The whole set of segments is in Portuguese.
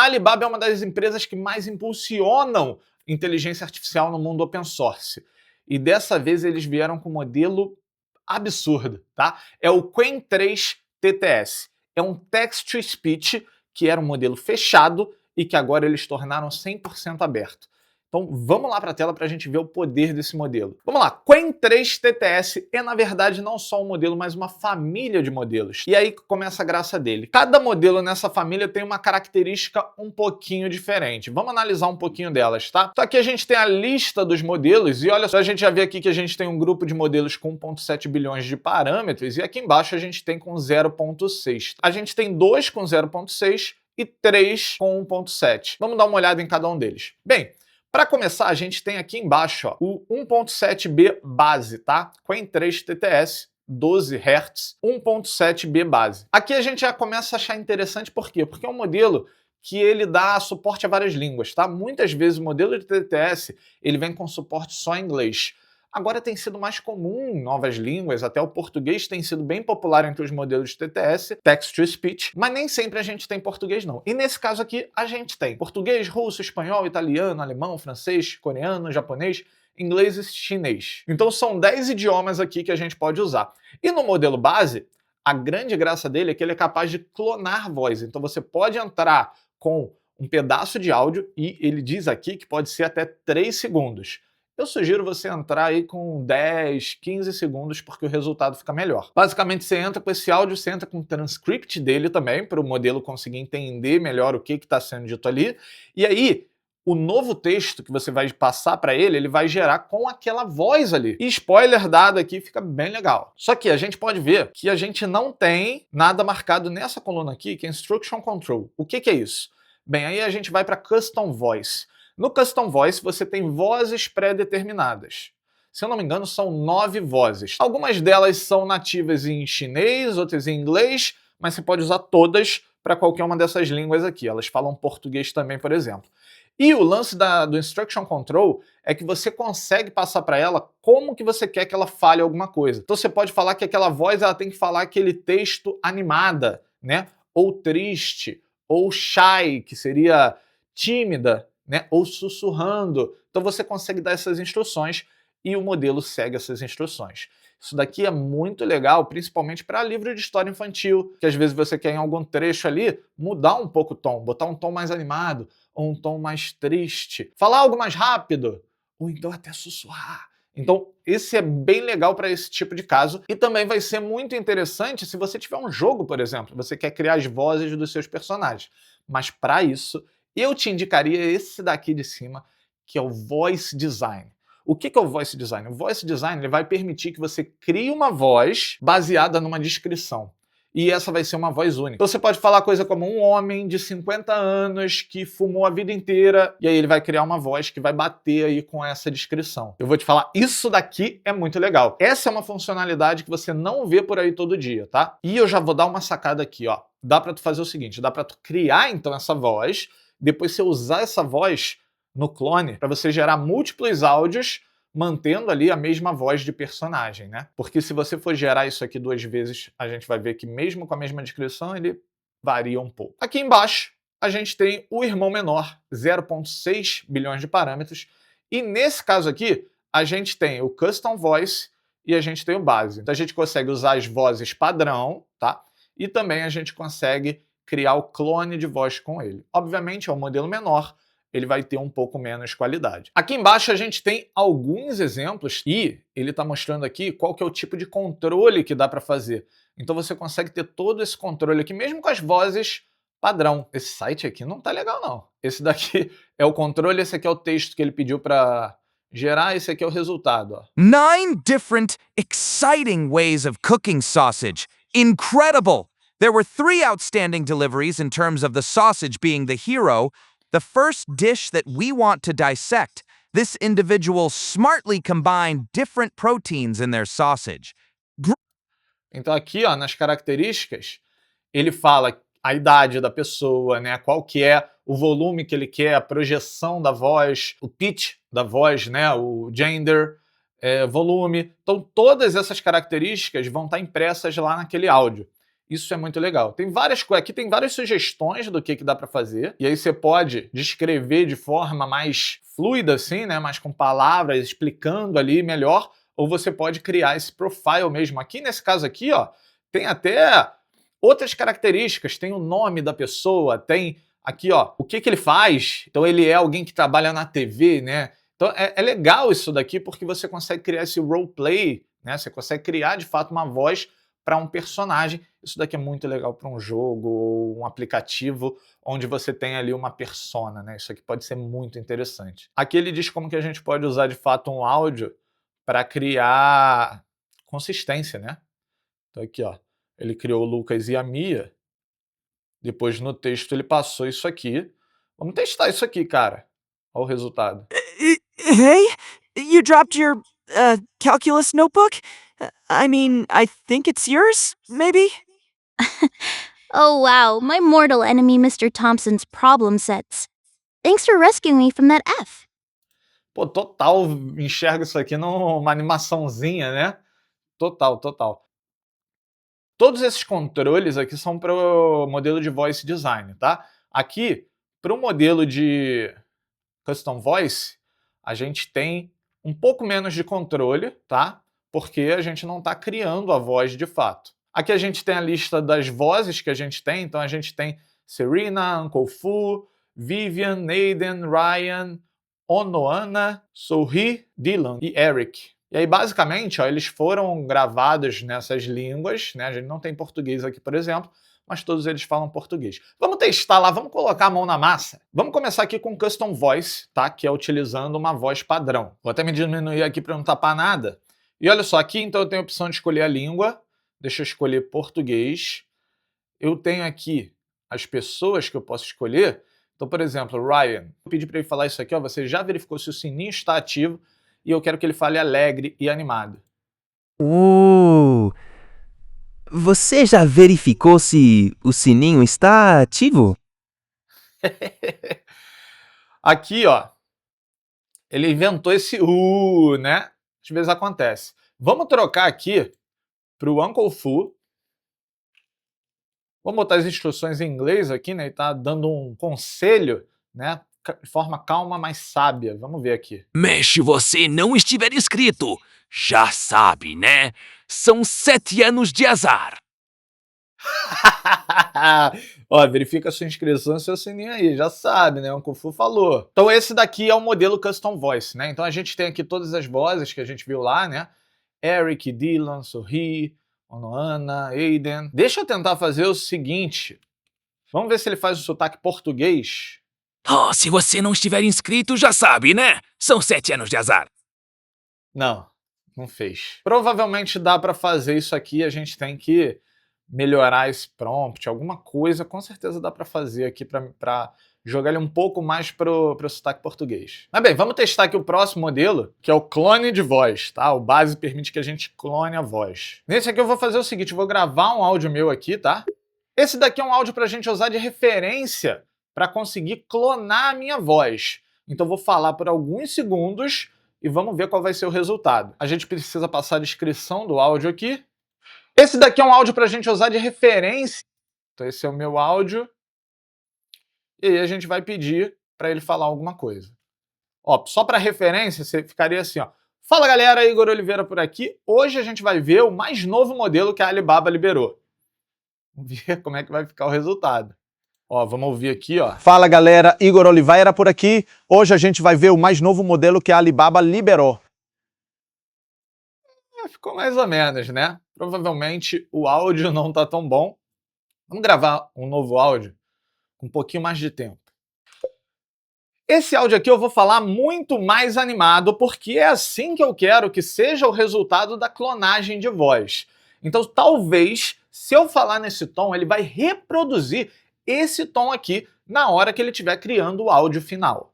A Alibaba é uma das empresas que mais impulsionam inteligência artificial no mundo open source. E dessa vez eles vieram com um modelo absurdo, tá? É o Qwen 3 TTS. É um text-to-speech que era um modelo fechado e que agora eles tornaram 100% aberto. Então vamos lá para a tela para a gente ver o poder desse modelo. Vamos lá, Qwen 3 TTS é na verdade não só um modelo, mas uma família de modelos. E aí começa a graça dele. Cada modelo nessa família tem uma característica um pouquinho diferente. Vamos analisar um pouquinho delas, tá? Então aqui a gente tem a lista dos modelos e olha só, a gente já vê aqui que a gente tem um grupo de modelos com 1.7 bilhões de parâmetros e aqui embaixo a gente tem com 0.6. A gente tem dois com 0.6 e 3 com 1.7. Vamos dar uma olhada em cada um deles. Bem, para começar, a gente tem aqui embaixo ó, o 1.7B base, tá? Qwen 3 TTS, 12 Hz, 1.7B base. Aqui a gente já começa a achar interessante, por quê? Porque é um modelo que ele dá suporte a várias línguas, tá? Muitas vezes o modelo de TTS, ele vem com suporte só em inglês. Agora tem sido mais comum novas línguas, até o português tem sido bem popular entre os modelos de TTS, Text-to-Speech, mas nem sempre a gente tem português não. E nesse caso aqui, a gente tem português, russo, espanhol, italiano, alemão, francês, coreano, japonês, inglês e chinês. Então são 10 idiomas aqui que a gente pode usar. E no modelo base, a grande graça dele é que ele é capaz de clonar voz. Então você pode entrar com um pedaço de áudio e ele diz aqui que pode ser até 3 segundos. Eu sugiro você entrar aí com 10, 15 segundos, porque o resultado fica melhor. Basicamente, você entra com esse áudio, você entra com o transcript dele também, para o modelo conseguir entender melhor o que está sendo dito ali. E aí, o novo texto que você vai passar para ele, ele vai gerar com aquela voz ali. E spoiler dado aqui, fica bem legal. Só que a gente pode ver que a gente não tem nada marcado nessa coluna aqui, que é Instruction Control. O que é isso? Bem, aí a gente vai para Custom Voice. No Custom Voice, você tem vozes pré-determinadas. Se eu não me engano, são 9 vozes. Algumas delas são nativas em chinês, outras em inglês, mas você pode usar todas para qualquer uma dessas línguas aqui. Elas falam português também, por exemplo. E o lance do Instruction Control é que você consegue passar para ela como que você quer que ela fale alguma coisa. Então você pode falar que aquela voz ela tem que falar aquele texto animada, né? Ou triste, ou shy, que seria tímida, né? Ou sussurrando. Então você consegue dar essas instruções e o modelo segue essas instruções. Isso daqui é muito legal, principalmente para livro de história infantil, que às vezes você quer em algum trecho ali mudar um pouco o tom, botar um tom mais animado ou um tom mais triste, falar algo mais rápido ou então até sussurrar. Então, esse é bem legal para esse tipo de caso e também vai ser muito interessante se você tiver um jogo, por exemplo, você quer criar as vozes dos seus personagens. Mas para isso, eu te indicaria esse daqui de cima, que é o Voice Design. O que é o Voice Design? O Voice Design ele vai permitir que você crie uma voz baseada numa descrição. E essa vai ser uma voz única. Então você pode falar coisa como um homem de 50 anos que fumou a vida inteira, e aí ele vai criar uma voz que vai bater aí com essa descrição. Eu vou te falar, isso daqui é muito legal. Essa é uma funcionalidade que você não vê por aí todo dia, tá? E eu já vou dar uma sacada aqui, ó. Dá pra tu fazer o seguinte, dá pra tu criar então essa voz, depois você usar essa voz no clone para você gerar múltiplos áudios mantendo ali a mesma voz de personagem, né? Porque se você for gerar isso aqui 2 vezes, a gente vai ver que mesmo com a mesma descrição, ele varia um pouco. Aqui embaixo, a gente tem o irmão menor, 0.6 bilhões de parâmetros, e nesse caso aqui, a gente tem o Custom Voice e a gente tem o base. Então a gente consegue usar as vozes padrão, tá? E também a gente consegue criar o clone de voz com ele. Obviamente é um modelo menor, ele vai ter um pouco menos qualidade. Aqui embaixo a gente tem alguns exemplos e ele está mostrando aqui qual que é o tipo de controle que dá para fazer. Então você consegue ter todo esse controle aqui, mesmo com as vozes padrão. Esse site aqui não tá legal não. Esse daqui é o controle, esse aqui é o texto que ele pediu para gerar, esse aqui é o resultado. Ó. 9 different, exciting ways of cooking sausage. Incredible! There were 3 outstanding deliveries in terms of the sausage being the hero. The first dish that we want to dissect, this individual smartly combined different proteins in their sausage. Então aqui, ó, nas características, ele fala a idade da pessoa, né, qual que é o volume que ele quer, a projeção da voz, o pitch da voz, né, o gender, volume. Então todas essas características vão estar impressas lá naquele áudio. Isso é muito legal. Tem várias coisas, aqui tem várias sugestões do que dá para fazer, e aí você pode descrever de forma mais fluida, assim, né, mais com palavras, explicando ali melhor, ou você pode criar esse profile mesmo. Aqui, nesse caso aqui, ó, tem até outras características, tem o nome da pessoa, tem aqui, ó, o que ele faz. Então ele é alguém que trabalha na TV, né? Então é legal isso daqui porque você consegue criar esse roleplay, né? Você consegue criar de fato uma voz para um personagem. Isso daqui é muito legal para um jogo ou um aplicativo onde você tem ali uma persona, né? Isso aqui pode ser muito interessante. Aqui ele diz como que a gente pode usar de fato um áudio para criar consistência, né? Então aqui, ó, ele criou o Lucas e a Mia. Depois no texto ele passou isso aqui. Vamos testar isso aqui, cara. Olha o resultado. Hey, you dropped your calculus notebook? I mean, I think it's yours, maybe? Oh wow, my mortal enemy Mr. Thompson's problem sets. Thanks for rescuing me from that F. Pô, total enxerga isso aqui numa animaçãozinha, né? Total, total. Todos esses controles aqui são para o modelo de voice design, tá? Aqui, para o modelo de custom voice, a gente tem um pouco menos de controle, tá? Porque a gente não está criando a voz de fato. Aqui a gente tem a lista das vozes que a gente tem, então a gente tem Serena, Uncle Fu, Vivian, Aiden, Ryan, Onoana, Sohee, Dylan e Eric. E aí, basicamente, ó, eles foram gravados nessas línguas, né? A gente não tem português aqui, por exemplo, mas todos eles falam português. Vamos testar lá, vamos colocar a mão na massa? Vamos começar aqui com Custom Voice, tá? Que é utilizando uma voz padrão. Vou até me diminuir aqui para não tapar nada. E olha só, aqui então eu tenho a opção de escolher a língua. Deixa eu escolher português. Eu tenho aqui as pessoas que eu posso escolher. Então, por exemplo, Ryan. Eu pedi para ele falar isso aqui, ó. Você já verificou se o sininho está ativo? E eu quero que ele fale alegre e animado. Você já verificou se o sininho está ativo? Aqui, ó, ele inventou esse né? Às vezes acontece. Vamos trocar aqui para o Uncle Fu. Vamos botar as instruções em inglês aqui, né? Ele tá dando um conselho, né? De forma calma, mas sábia. Vamos ver aqui. Mas se você não estiver inscrito, já sabe, né? São 7 anos de azar. Ó, verifica a sua inscrição e seu sininho aí, já sabe, né? O Kung Fu falou. Então esse daqui é o modelo Custom Voice, né? Então a gente tem aqui todas as vozes que a gente viu lá, né? Eric, Dylan, Sohee, Onoana, Aiden. Deixa eu tentar fazer o seguinte. Vamos ver se ele faz o sotaque português. Oh, se você não estiver inscrito, já sabe, né? São 7 anos de azar. Não, não fez. Provavelmente dá para fazer isso aqui, a gente tem que melhorar esse prompt, alguma coisa, com certeza dá para fazer aqui para jogar ele um pouco mais pro sotaque português. Mas bem, vamos testar aqui o próximo modelo, que é o clone de voz, tá? O base permite que a gente clone a voz. Nesse aqui eu vou fazer o seguinte, eu vou gravar um áudio meu aqui, tá? Esse daqui é um áudio para a gente usar de referência para conseguir clonar a minha voz. Então eu vou falar por alguns segundos e vamos ver qual vai ser o resultado. A gente precisa passar a descrição do áudio aqui. Esse daqui é um áudio para a gente usar de referência. Então esse é o meu áudio. E aí a gente vai pedir para ele falar alguma coisa. Ó, só para referência, você ficaria assim, ó. Fala galera, Igor Oliveira por aqui. Hoje a gente vai ver o mais novo modelo que a Alibaba liberou. Vamos ver como é que vai ficar o resultado. Ó, vamos ouvir aqui, ó. Fala galera, Igor Oliveira por aqui. Hoje a gente vai ver o mais novo modelo que a Alibaba liberou. Ficou mais ou menos, né? Provavelmente o áudio não tá tão bom. Vamos gravar um novo áudio com um pouquinho mais de tempo. Esse áudio aqui eu vou falar muito mais animado, porque é assim que eu quero que seja o resultado da clonagem de voz. Então talvez, se eu falar nesse tom, ele vai reproduzir esse tom aqui na hora que ele estiver criando o áudio final.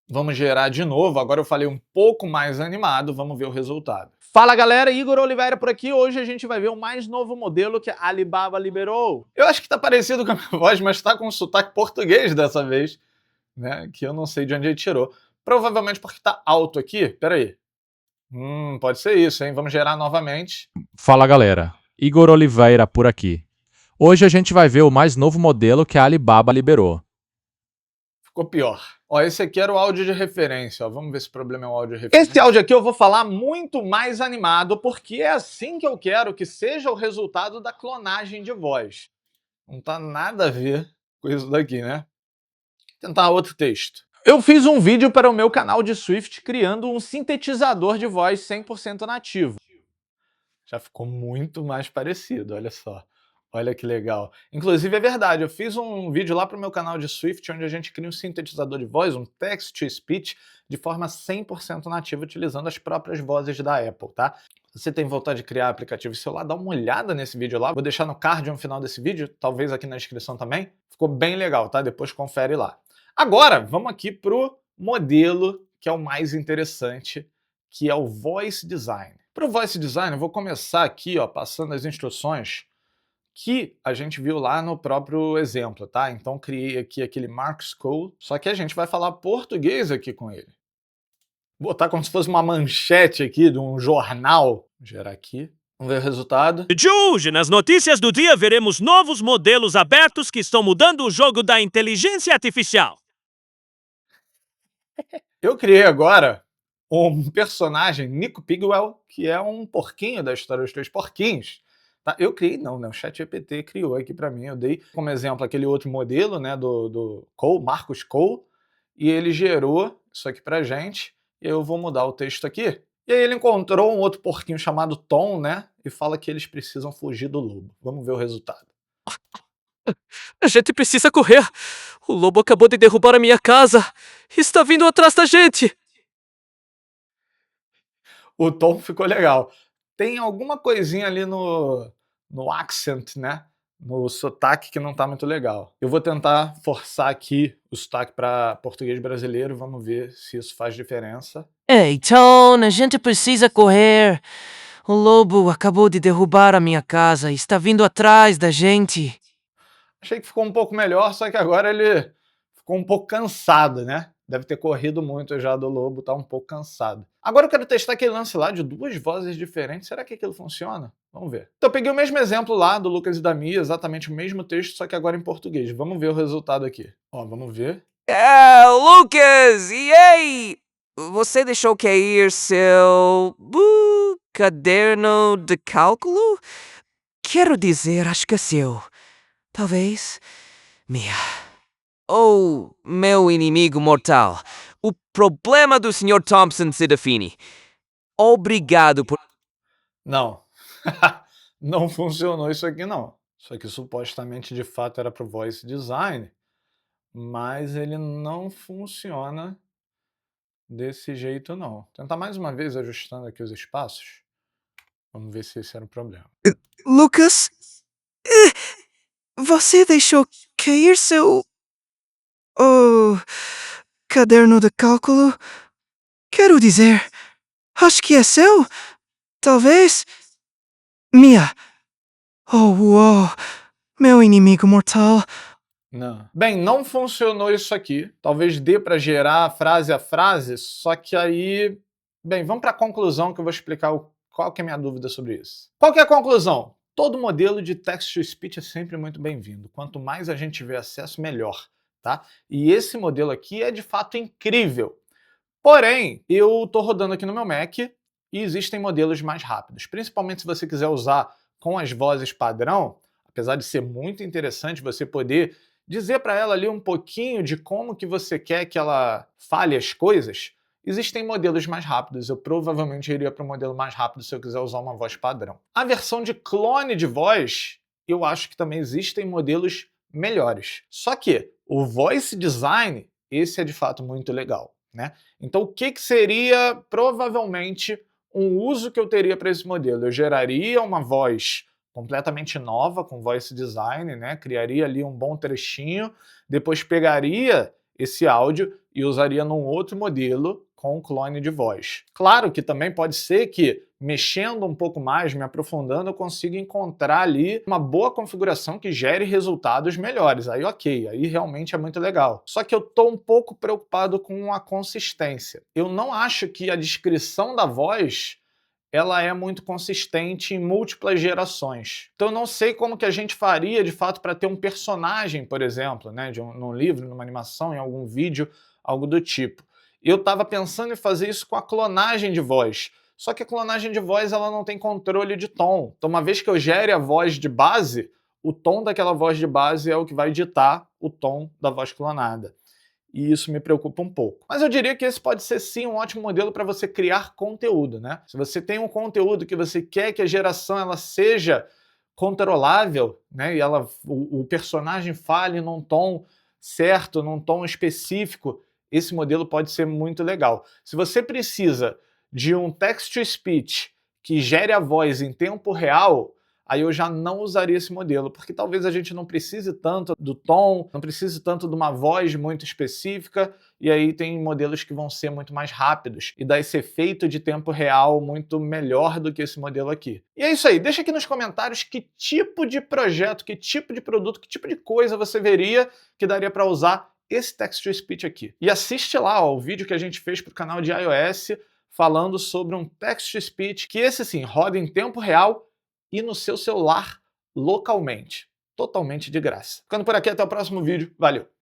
Vamos gerar de novo, agora eu falei um pouco mais animado, vamos ver o resultado. Fala galera, Igor Oliveira por aqui. Hoje a gente vai ver o mais novo modelo que a Alibaba liberou. Eu acho que tá parecido com a minha voz, mas tá com sotaque português dessa vez, né? Que eu não sei de onde ele tirou. Provavelmente porque tá alto aqui. Pera aí. Pode ser isso, hein? Vamos gerar novamente. Fala galera, Igor Oliveira por aqui. Hoje a gente vai ver o mais novo modelo que a Alibaba liberou. Ficou pior. Ó, esse aqui era o áudio de referência, ó. Vamos ver se o problema é o áudio de referência. Esse áudio aqui eu vou falar muito mais animado, porque é assim que eu quero que seja o resultado da clonagem de voz. Não tá nada a ver com isso daqui, né? Vou tentar outro texto. Eu fiz um vídeo para o meu canal de Swift criando um sintetizador de voz 100% nativo. Já ficou muito mais parecido, olha só. Olha que legal. Inclusive, é verdade, eu fiz um vídeo lá para o meu canal de Swift, onde a gente cria um sintetizador de voz, um text-to-speech, de forma 100% nativa, utilizando as próprias vozes da Apple, tá? Se você tem vontade de criar aplicativo em celular, dá uma olhada nesse vídeo lá. Vou deixar no card no final desse vídeo, talvez aqui na descrição também. Ficou bem legal, tá? Depois confere lá. Agora, vamos aqui pro modelo que é o mais interessante, que é o Voice Design. Para o Voice Design, eu vou começar aqui, ó, passando as instruções que a gente viu lá no próprio exemplo, tá? Então criei aqui aquele Marcus Cole, só que a gente vai falar português aqui com ele. Vou botar como se fosse uma manchete aqui de um jornal. Vou gerar aqui. Vamos ver o resultado. De hoje, nas notícias do dia, veremos novos modelos abertos que estão mudando o jogo da inteligência artificial. Eu criei agora um personagem, Nico Pigwell, que é um porquinho da história dos Três Porquinhos. Tá? Eu criei não, né? O ChatGPT criou aqui para mim. Eu dei como exemplo aquele outro modelo, né, do Cole, Marcus Cole, e ele gerou isso aqui pra gente. E eu vou mudar o texto aqui. E aí ele encontrou um outro porquinho chamado Tom, né? E fala que eles precisam fugir do lobo. Vamos ver o resultado. A gente precisa correr. O lobo acabou de derrubar a minha casa. Está vindo atrás da gente. O tom ficou legal. Tem alguma coisinha ali no accent, né? No sotaque que não tá muito legal. Eu vou tentar forçar aqui o sotaque para português brasileiro. Vamos ver se isso faz diferença. Ei, Tom, a gente precisa correr. O lobo acabou de derrubar a minha casa e está vindo atrás da gente. Achei que ficou um pouco melhor, só que agora ele ficou um pouco cansado, né? Deve ter corrido muito já do lobo, tá um pouco cansado. Agora eu quero testar aquele lance lá de duas vozes diferentes. Será que aquilo funciona? Vamos ver. Então eu peguei o mesmo exemplo lá do Lucas e da Mia, exatamente o mesmo texto, só que agora em português. Vamos ver o resultado aqui. Ó, vamos ver. Lucas! E aí? Você deixou cair seu caderno de cálculo? Quero dizer, acho que é seu. Talvez. Mia. Ou meu inimigo mortal. O problema do Sr. Thompson se define. Obrigado por... Não. Não funcionou isso aqui, não. Isso aqui supostamente, de fato, era para o Voice Design, mas ele não funciona desse jeito, não. Vou tentar mais uma vez ajustando aqui os espaços. Vamos ver se esse era o problema. Lucas? Você deixou cair seu. Oh. Caderno de cálculo? Quero dizer. Acho que é seu? Talvez. Mia. Oh, uou. Meu inimigo mortal. Não. Bem, não funcionou isso aqui. Talvez dê para gerar frase a frase, só que aí... Bem, vamos para a conclusão que eu vou explicar qual que é a minha dúvida sobre isso. Qual que é a conclusão? Todo modelo de text-to-speech é sempre muito bem-vindo. Quanto mais a gente tiver acesso, melhor, tá? E esse modelo aqui é de fato incrível. Porém, eu estou rodando aqui no meu Mac e existem modelos mais rápidos. Principalmente se você quiser usar com as vozes padrão, apesar de ser muito interessante você poder dizer para ela ali um pouquinho de como que você quer que ela fale as coisas, existem modelos mais rápidos. Eu provavelmente iria para o modelo mais rápido se eu quiser usar uma voz padrão. A versão de clone de voz, eu acho que também existem modelos melhores. Só que o Voice Design, esse é de fato muito legal, né? Então o que seria provavelmente um uso que eu teria para esse modelo? Eu geraria uma voz completamente nova com Voice Design, né? Criaria ali um bom trechinho, depois pegaria esse áudio e usaria num outro modelo com clone de voz. Claro que também pode ser que, mexendo um pouco mais, me aprofundando, eu consiga encontrar ali uma boa configuração que gere resultados melhores. Aí ok, aí realmente é muito legal. Só que eu tô um pouco preocupado com a consistência. Eu não acho que a descrição da voz ela é muito consistente em múltiplas gerações. Então eu não sei como que a gente faria, de fato, para ter um personagem, por exemplo, né, num livro, numa animação, em algum vídeo, algo do tipo. Eu estava pensando em fazer isso com a clonagem de voz. Só que a clonagem de voz ela não tem controle de tom. Então, uma vez que eu gere a voz de base, o tom daquela voz de base é o que vai ditar o tom da voz clonada. E isso me preocupa um pouco. Mas eu diria que esse pode ser sim um ótimo modelo para você criar conteúdo, né? Se você tem um conteúdo que você quer que a geração ela seja controlável, né? E o personagem fale num tom certo, num tom específico, esse modelo pode ser muito legal. Se você precisa de um text-to-speech que gere a voz em tempo real, aí eu já não usaria esse modelo, porque talvez a gente não precise tanto do tom, não precise tanto de uma voz muito específica, e aí tem modelos que vão ser muito mais rápidos e dar esse efeito de tempo real muito melhor do que esse modelo aqui. E é isso aí, deixa aqui nos comentários que tipo de projeto, que tipo de produto, que tipo de coisa você veria que daria para usar esse text-to-speech aqui. E assiste lá ó, o vídeo que a gente fez para o canal de iOS falando sobre um text-to-speech que esse sim roda em tempo real e no seu celular localmente, totalmente de graça. Ficando por aqui, até o próximo vídeo. Valeu!